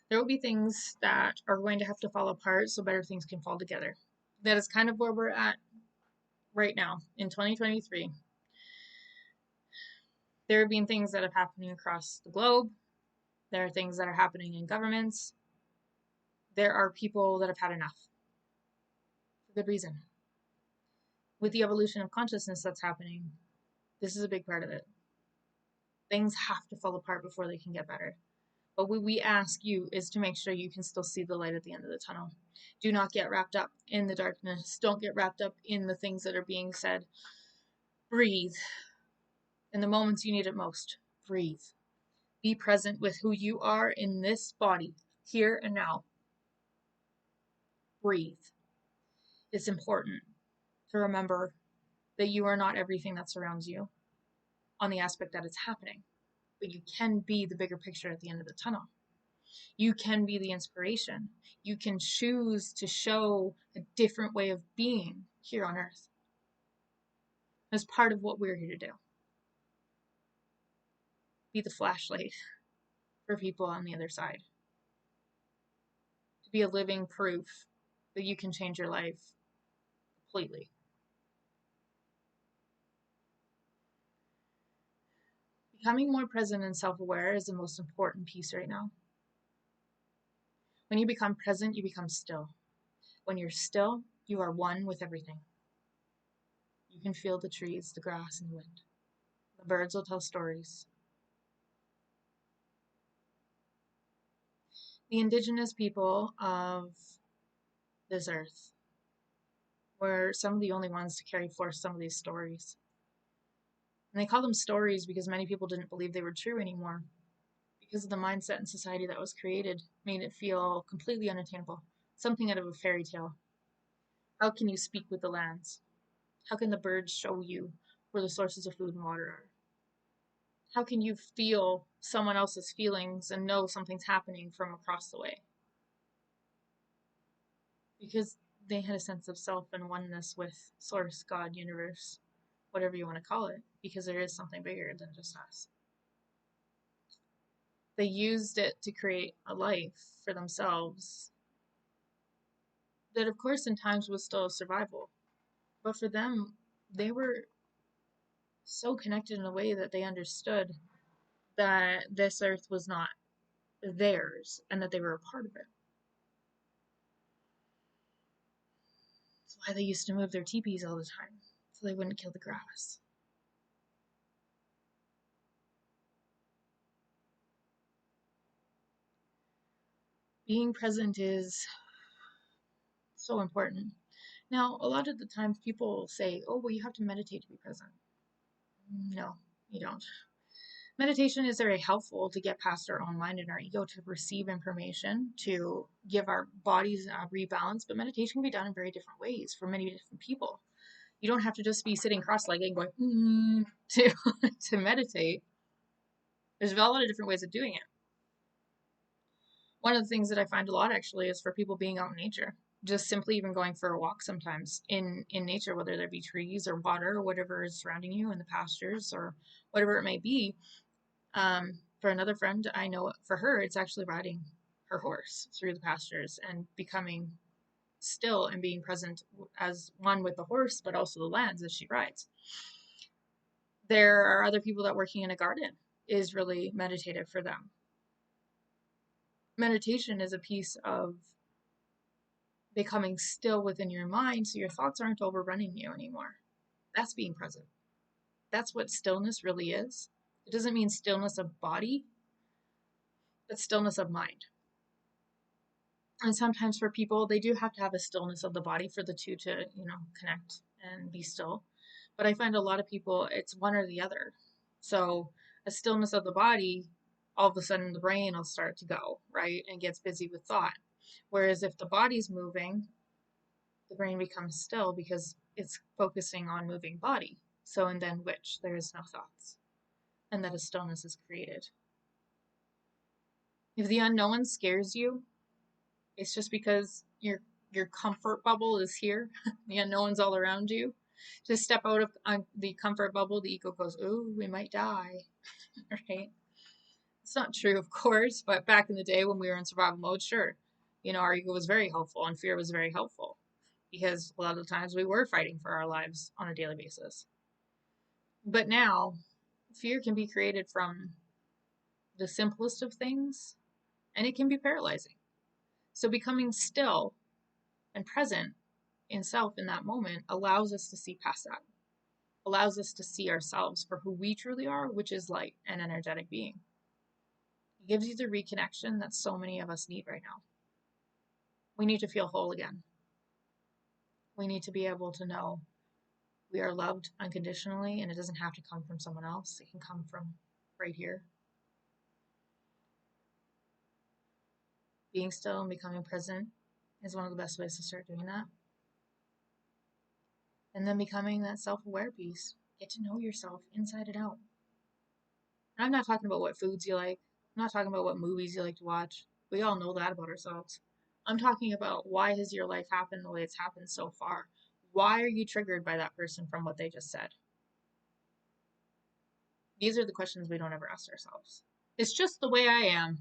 There will be things that are going to have to fall apart so better things can fall together. That is kind of where we're at right now in 2023. There have been things that have happened across the globe. There are things that are happening in governments. There are people that have had enough for good reason. With the evolution of consciousness that's happening, this is a big part of it. Things have to fall apart before they can get better. But what we ask you is to make sure you can still see the light at the end of the tunnel. Do not get wrapped up in the darkness. Don't get wrapped up in the things that are being said. Breathe. In the moments you need it most, breathe. Be present with who you are in this body, here and now. Breathe. It's important to remember that you are not everything that surrounds you on the aspect that it's happening, but you can be the bigger picture at the end of the tunnel. You can be the inspiration. You can choose to show a different way of being here on earth as part of what we're here to do. Be the flashlight for people on the other side. To be a living proof that you can change your life completely. Becoming more present and self-aware is the most important piece right now. When you become present, you become still. When you're still, you are one with everything. You can feel the trees, the grass, and the wind. The birds will tell stories. The indigenous people of this earth were some of the only ones to carry forth some of these stories. And they call them stories because many people didn't believe they were true anymore. Because of the mindset and society that was created, made it feel completely unattainable. Something out of a fairy tale. How can you speak with the lands? How can the birds show you where the sources of food and water are? How can you feel someone else's feelings and know something's happening from across the way? Because they had a sense of self and oneness with source, God, universe, whatever you want to call it, because there is something bigger than just us. They used it to create a life for themselves that, of course, in times was still survival. But for them, they were so connected in a way that they understood that this earth was not theirs and that they were a part of it. That's why they used to move their teepees all the time, so they wouldn't kill the grass. Being present is so important. Now, a lot of the times people say, oh, well, you have to meditate to be present. No, you don't. Meditation is very helpful to get past our own mind and our ego, to receive information, to give our bodies a rebalance. But meditation can be done in very different ways for many different people. You don't have to just be sitting cross-legged and going to meditate. There's a lot of different ways of doing it. One of the things that I find a lot actually is for people being out in nature, just simply even going for a walk sometimes in nature, whether there be trees or water or whatever is surrounding you in the pastures or whatever it may be. For another friend, I know for her, it's actually riding her horse through the pastures and becoming still and being present as one with the horse, but also the lands as she rides. There are other people that working in a garden is really meditative for them. Meditation is a piece of becoming still within your mind so your thoughts aren't overrunning you anymore. That's being present. That's what stillness really is. It doesn't mean stillness of body, but stillness of mind. And sometimes for people, they do have to have a stillness of the body for the two to, connect and be still. But I find a lot of people, it's one or the other. So a stillness of the body, all of a sudden the brain will start to go, right? And gets busy with thought. Whereas if the body's moving, the brain becomes still because it's focusing on moving body. So and then which there is no thoughts. And that a stillness is created. If the unknown scares you, it's just because your comfort bubble is here. The unknown's all around you. Just step out of the comfort bubble. The ego goes, "Oh, we might die," right? It's not true, of course, but back in the day when we were in survival mode, sure, our ego was very helpful and fear was very helpful because a lot of the times we were fighting for our lives on a daily basis. But now, fear can be created from the simplest of things and it can be paralyzing. So becoming still and present in self in that moment allows us to see past that, allows us to see ourselves for who we truly are, which is light and energetic being. It gives you the reconnection that so many of us need right now. We need to feel whole again. We need to be able to know we are loved unconditionally, and it doesn't have to come from someone else. It can come from right here. Being still and becoming present is one of the best ways to start doing that. And then becoming that self-aware piece. Get to know yourself inside and out. And I'm not talking about what foods you like. I'm not talking about what movies you like to watch. We all know that about ourselves. I'm talking about why has your life happened the way it's happened so far? Why are you triggered by that person from what they just said? These are the questions we don't ever ask ourselves. It's just the way I am.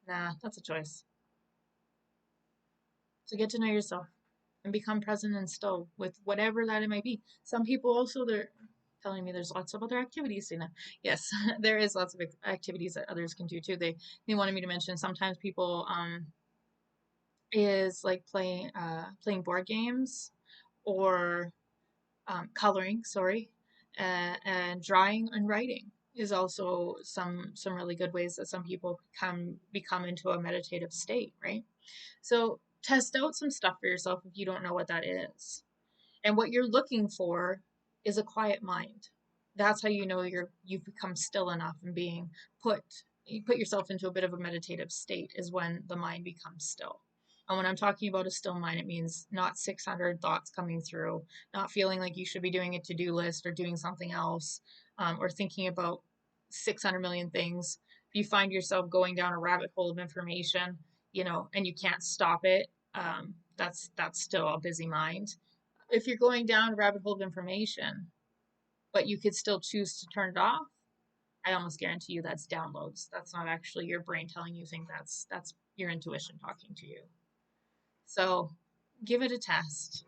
Nah, that's a choice. So get to know yourself and become present and still with whatever that it might be. Some people also, they're telling me there's lots of other activities, Dana. Yes, there is lots of activities that others can do too. They wanted me to mention sometimes people is like playing board games or coloring, sorry, and drawing and writing is also some really good ways that some people can become into a meditative state, right? So test out some stuff for yourself if you don't know what that is. And what you're looking for is a quiet mind. That's how you know you've become still enough and being put you put yourself into a bit of a meditative state is when the mind becomes still. And when I'm talking about a still mind, it means not 600 thoughts coming through, not feeling like you should be doing a to-do list or doing something else, or thinking about 600 million things. If you find yourself going down a rabbit hole of information, and you can't stop it, that's still a busy mind. If you're going down a rabbit hole of information, but you could still choose to turn it off, I almost guarantee you that's downloads. That's not actually your brain telling you things. That's your intuition talking to you. So give it a test.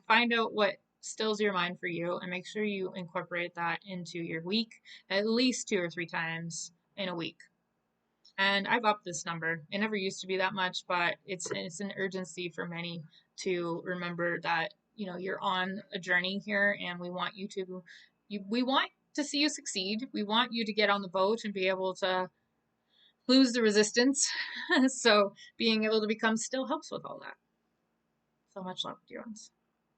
Find out what stills your mind for you and make sure you incorporate that into your week at least 2 or 3 times in a week. And I've upped this number. It never used to be that much, but it's an urgency for many to remember that you're on a journey here, and we want we want to see you succeed. We want you to get on the boat and be able to lose the resistance. So being able to become still helps with all that. So much love, dear ones.